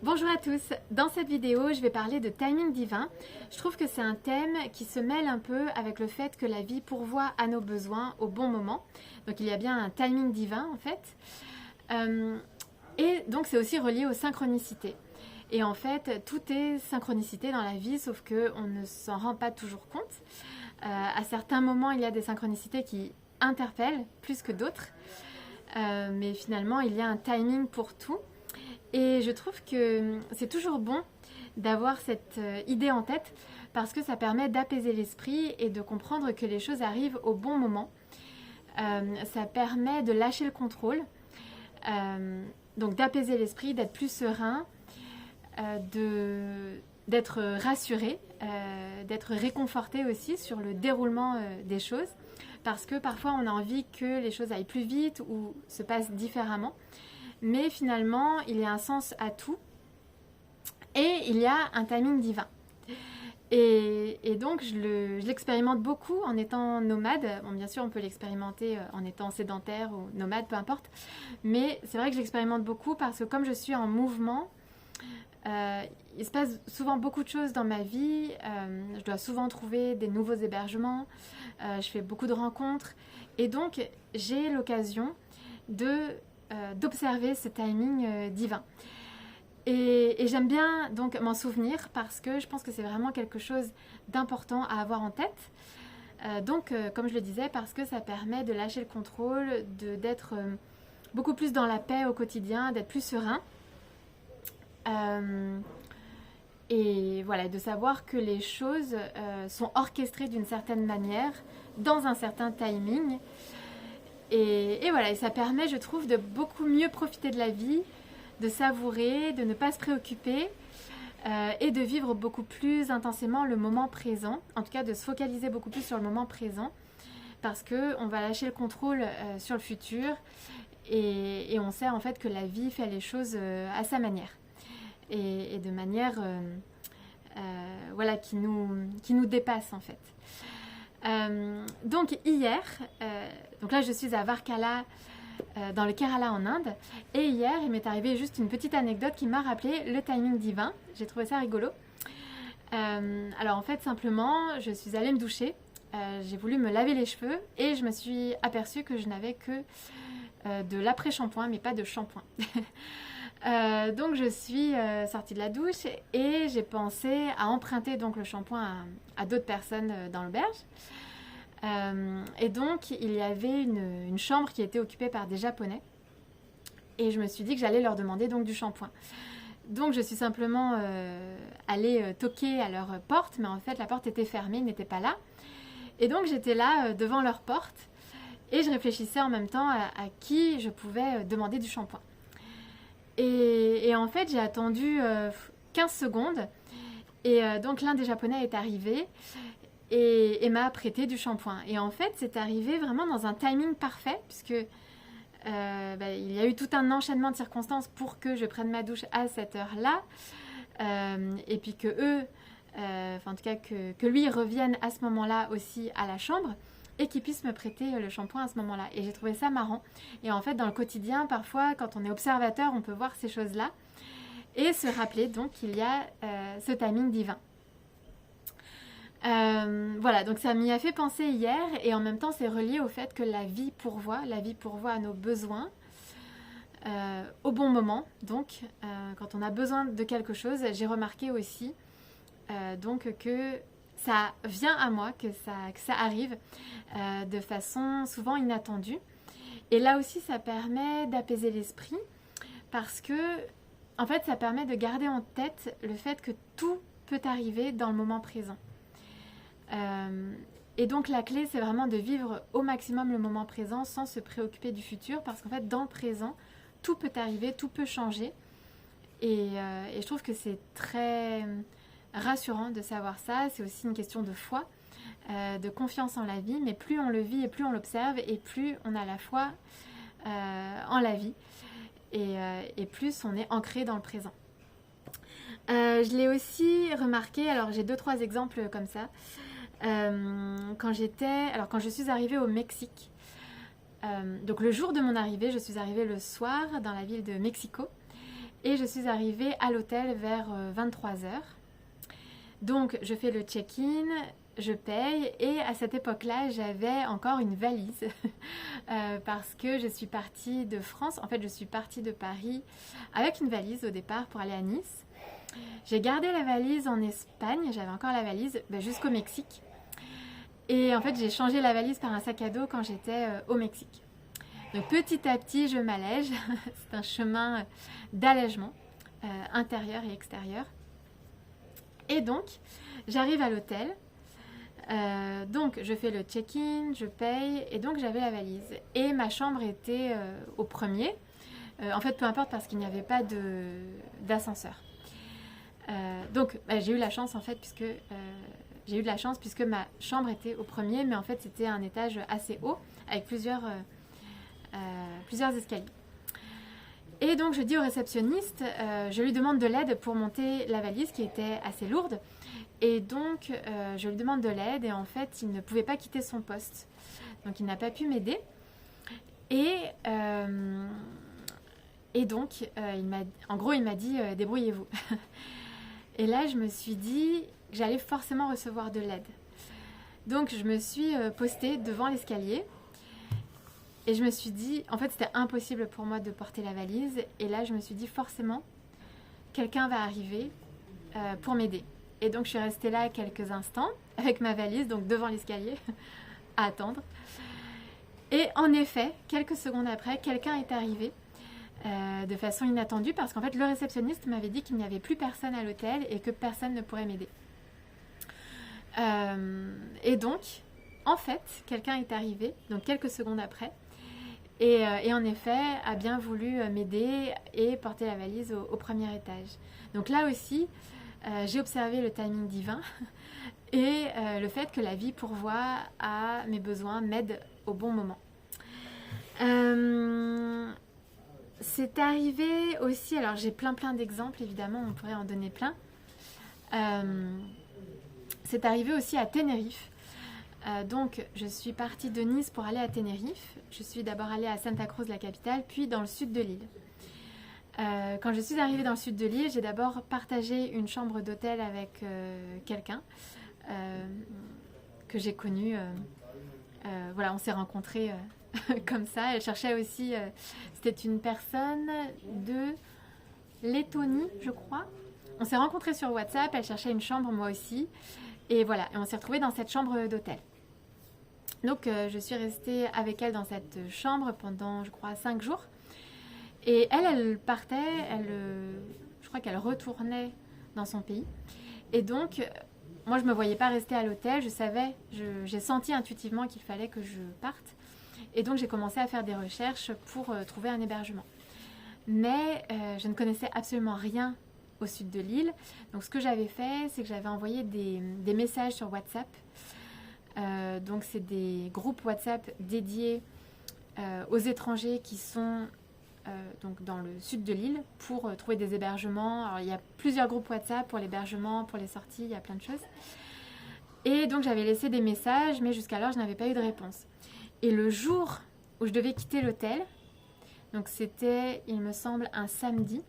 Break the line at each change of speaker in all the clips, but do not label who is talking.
Bonjour à tous, dans cette vidéo je vais parler de timing divin. Je trouve que c'est un thème qui se mêle un peu avec le fait que la vie pourvoit à nos besoins au bon moment. Donc il y a bien un timing divin en fait. Et donc c'est aussi relié aux synchronicités. Et en fait tout est synchronicité dans la vie sauf qu'on ne s'en rend pas toujours compte. À certains moments il y a des synchronicités qui interpellent plus que d'autres. Mais finalement il y a un timing pour tout. Et je trouve que c'est toujours bon d'avoir cette idée en tête parce que ça permet d'apaiser l'esprit et de comprendre que les choses arrivent au bon moment. Ça permet de lâcher le contrôle, donc d'apaiser l'esprit, d'être plus serein, d'être rassuré, d'être réconforté aussi sur le déroulement des choses parce que parfois on a envie que les choses aillent plus vite ou se passent différemment. Mais finalement, il y a un sens à tout et il y a un timing divin. Et donc, je l'expérimente beaucoup en étant nomade. Bon, bien sûr, on peut l'expérimenter en étant sédentaire ou nomade, peu importe. Mais c'est vrai que je l'expérimente beaucoup parce que comme je suis en mouvement, il se passe souvent beaucoup de choses dans ma vie. Je dois souvent trouver des nouveaux hébergements. Je fais beaucoup de rencontres. Et donc, j'ai l'occasion d'observer ce timing divin. Et j'aime bien donc m'en souvenir parce que je pense que c'est vraiment quelque chose d'important à avoir en tête. Comme je le disais, parce que ça permet de lâcher le contrôle, d'être beaucoup plus dans la paix au quotidien, d'être plus serein. Et voilà, de savoir que les choses sont orchestrées d'une certaine manière, dans un certain timing. Et voilà, et ça permet, je trouve, de beaucoup mieux profiter de la vie, de savourer, de ne pas se préoccuper et de vivre beaucoup plus intensément le moment présent. En tout cas, de se focaliser beaucoup plus sur le moment présent parce qu'on va lâcher le contrôle sur le futur et on sait en fait que la vie fait les choses à sa manière et de manière voilà, qui nous dépasse en fait. Donc hier, donc là je suis à Varkala dans le Kerala en Inde et hier il m'est arrivé juste une petite anecdote qui m'a rappelé le timing divin. J'ai trouvé ça rigolo. Alors en fait simplement je suis allée me doucher, j'ai voulu me laver les cheveux et je me suis aperçue que je n'avais que de l'après-shampoing mais pas de shampoing. Donc je suis sortie de la douche et j'ai pensé à emprunter donc le shampoing à d'autres personnes dans l'auberge. Et donc il y avait une chambre qui était occupée par des Japonais et je me suis dit que j'allais leur demander donc du shampoing. Donc je suis simplement allée toquer à leur porte, mais en fait la porte était fermée, ils n'étaient pas là. Et donc j'étais là devant leur porte et je réfléchissais en même temps à qui je pouvais demander du shampoing. Et en fait, j'ai attendu 15 secondes. Et donc, l'un des Japonais est arrivé et m'a prêté du shampoing. Et en fait, c'est arrivé vraiment dans un timing parfait, puisque il y a eu tout un enchaînement de circonstances pour que je prenne ma douche à cette heure-là. Et puis que eux, en tout cas que lui revienne à ce moment-là aussi à la chambre. Et qu'ils puissent me prêter le shampoing à ce moment-là. Et j'ai trouvé ça marrant. Et en fait, dans le quotidien, parfois, quand on est observateur, on peut voir ces choses-là et se rappeler donc qu'il y a ce timing divin. Voilà, donc ça m'y a fait penser hier et en même temps, c'est relié au fait que la vie pourvoit à nos besoins au bon moment. Donc, quand on a besoin de quelque chose, j'ai remarqué aussi donc que ça vient à moi, que ça arrive de façon souvent inattendue. Et là aussi, ça permet d'apaiser l'esprit parce que, en fait, ça permet de garder en tête le fait que tout peut arriver dans le moment présent. Et donc, la clé, c'est vraiment de vivre au maximum le moment présent sans se préoccuper du futur parce qu'en fait, dans le présent, tout peut arriver, tout peut changer. Et je trouve que c'est très rassurant de savoir ça. C'est aussi une question de foi, de confiance en la vie, mais plus on le vit et plus on l'observe et plus on a la foi en la vie et plus on est ancré dans le présent. Je l'ai aussi remarqué, alors j'ai 2-3 exemples comme ça. Quand je suis arrivée au Mexique, donc le jour de mon arrivée, je suis arrivée le soir dans la ville de Mexico et je suis arrivée à l'hôtel vers 23 heures. Donc je fais le check-in, je paye et à cette époque-là j'avais encore une valise parce que je suis partie de France, en fait je suis partie de Paris avec une valise au départ pour aller à Nice. J'ai gardé la valise en Espagne, j'avais encore la valise jusqu'au Mexique. Et en fait, j'ai changé la valise par un sac à dos quand j'étais au Mexique. Donc petit à petit, je m'allège. C'est un chemin d'allègement intérieur et extérieur. Et donc, j'arrive à l'hôtel. Donc, je fais le check-in, je paye et donc j'avais la valise. Et ma chambre était au premier. En fait, peu importe parce qu'il n'y avait pas d'ascenseur. Donc, j'ai eu la chance en fait puisque... j'ai eu de la chance puisque ma chambre était au premier, mais en fait c'était un étage assez haut avec plusieurs escaliers. Et donc je dis au réceptionniste, je lui demande de l'aide pour monter la valise qui était assez lourde. Et donc je lui demande de l'aide et en fait il ne pouvait pas quitter son poste. Donc il n'a pas pu m'aider. Et donc il m'a dit débrouillez-vous. Et là je me suis dit... j'allais forcément recevoir de l'aide. Donc je me suis postée devant l'escalier et je me suis dit, en fait c'était impossible pour moi de porter la valise et là je me suis dit forcément quelqu'un va arriver pour m'aider. Et donc je suis restée là quelques instants avec ma valise, donc devant l'escalier, à attendre. Et en effet, quelques secondes après, quelqu'un est arrivé de façon inattendue parce qu'en fait le réceptionniste m'avait dit qu'il n'y avait plus personne à l'hôtel et que personne ne pourrait m'aider. Et donc, en fait, quelqu'un est arrivé, donc quelques secondes après, et en effet a bien voulu m'aider et porter la valise au premier étage. Donc là aussi, j'ai observé le timing divin et le fait que la vie pourvoit à mes besoins, m'aide au bon moment. C'est arrivé aussi, alors j'ai plein d'exemples évidemment, on pourrait en donner plein. C'est arrivé aussi à Tenerife. Donc, je suis partie de Nice pour aller à Tenerife. Je suis d'abord allée à Santa Cruz, la capitale, puis dans le sud de l'île. Quand je suis arrivée dans le sud de l'île, j'ai d'abord partagé une chambre d'hôtel avec quelqu'un que j'ai connu. Voilà, on s'est rencontrés comme ça. Elle cherchait aussi... c'était une personne de Lettonie, je crois. On s'est rencontrés sur WhatsApp. Elle cherchait une chambre, moi aussi. Et voilà, et on s'est retrouvés dans cette chambre d'hôtel. Donc je suis restée avec elle dans cette chambre pendant, je crois, 5 jours. Et elle partait, je crois qu'elle retournait dans son pays. Et donc, moi je ne me voyais pas rester à l'hôtel, j'ai senti intuitivement qu'il fallait que je parte. Et donc j'ai commencé à faire des recherches pour trouver un hébergement. Mais je ne connaissais absolument rien au sud de l'île. Donc ce que j'avais fait, c'est que j'avais envoyé des messages sur WhatsApp. Donc c'est des groupes WhatsApp dédiés aux étrangers qui sont donc dans le sud de l'île pour trouver des hébergements. Alors il y a plusieurs groupes WhatsApp pour l'hébergement, pour les sorties, il y a plein de choses. Et donc j'avais laissé des messages, mais jusqu'alors je n'avais pas eu de réponse. Et le jour où je devais quitter l'hôtel, donc c'était, il me semble, un samedi,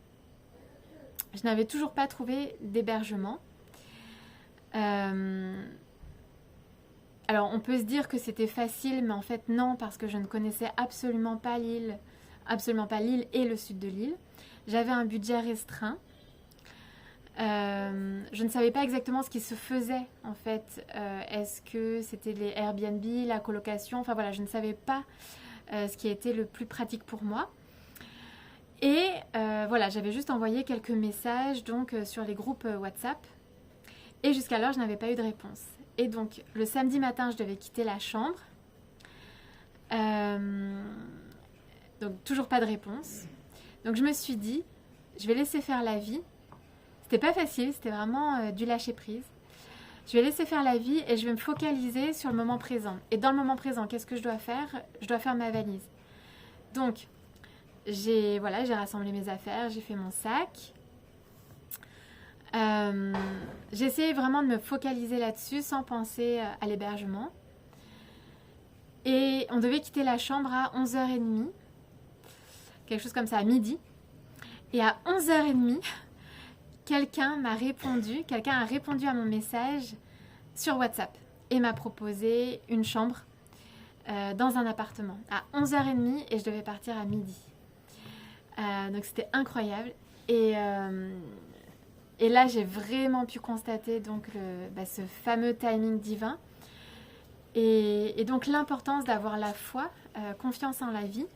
je n'avais toujours pas trouvé d'hébergement. Alors on peut se dire que c'était facile, mais en fait non, parce que je ne connaissais absolument pas l'île et le sud de l'île. J'avais un budget restreint. Je ne savais pas exactement ce qui se faisait en fait. Est-ce que c'était les Airbnb, la colocation? Enfin voilà, je ne savais pas ce qui était le plus pratique pour moi. Et voilà, j'avais juste envoyé quelques messages donc sur les groupes WhatsApp. Et jusqu'alors, je n'avais pas eu de réponse. Et donc, le samedi matin, je devais quitter la chambre. Donc, toujours pas de réponse. Donc, je me suis dit, je vais laisser faire la vie. C'était pas facile, c'était vraiment du lâcher prise. Je vais laisser faire la vie et je vais me focaliser sur le moment présent. Et dans le moment présent, qu'est-ce que je dois faire? Je dois faire ma valise. Donc, j'ai rassemblé mes affaires, j'ai fait mon sac. J'ai essayé vraiment de me focaliser là-dessus sans penser à l'hébergement. Et on devait quitter la chambre à 11h30, quelque chose comme ça, à midi. Et à 11h30, quelqu'un a répondu à mon message sur WhatsApp et m'a proposé une chambre dans un appartement à 11h30 et je devais partir à midi. Donc c'était incroyable. Et là, j'ai vraiment pu constater donc ce fameux timing divin. Et donc l'importance d'avoir la foi, confiance en la vie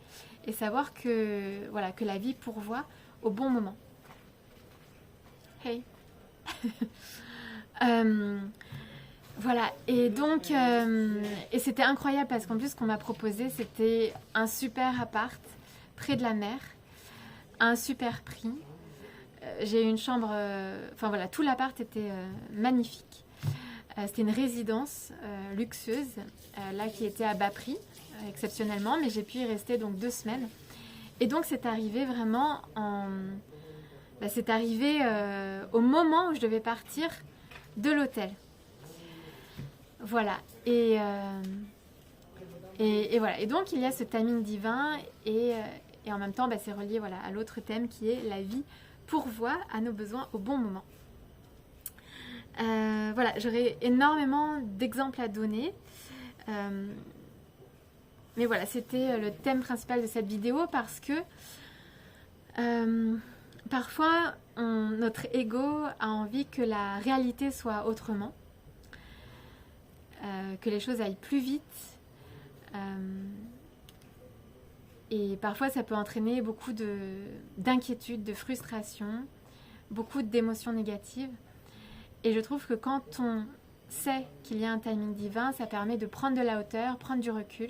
et savoir que la vie pourvoit au bon moment. Hey. Voilà, et donc et c'était incroyable parce qu'en plus ce qu'on m'a proposé c'était un super appart près de la mer, à un super prix. J'ai eu une chambre, tout l'appart était magnifique. C'était une résidence luxueuse, là qui était à bas prix, exceptionnellement, mais j'ai pu y rester donc 2 semaines. Et donc c'est arrivé vraiment au moment où je devais partir de l'hôtel. Voilà. Et voilà. Et donc il y a ce timing divin et en même temps c'est relié à l'autre thème qui est la vie pourvoit à nos besoins au bon moment. J'aurais énormément d'exemples à donner. Mais voilà, c'était le thème principal de cette vidéo parce que parfois, notre ego a envie que la réalité soit autrement, que les choses aillent plus vite. Et parfois, ça peut entraîner beaucoup d'inquiétude, de frustration, beaucoup d'émotions négatives. Et je trouve que quand on sait qu'il y a un timing divin, ça permet de prendre de la hauteur, prendre du recul.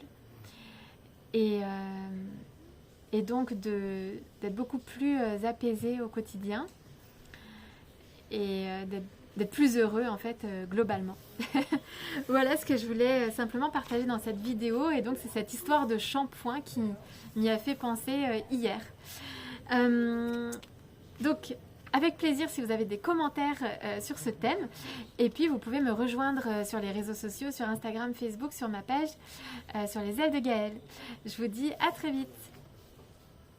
Et donc d'être beaucoup plus apaisé au quotidien et d'être plus heureux en fait globalement. Voilà ce que je voulais simplement partager dans cette vidéo et donc c'est cette histoire de shampoing qui m'y a fait penser hier. Donc avec plaisir si vous avez des commentaires sur ce thème et puis vous pouvez me rejoindre sur les réseaux sociaux, sur Instagram, Facebook, sur ma page, sur les ailes de Gaëlle. Je vous dis à très vite.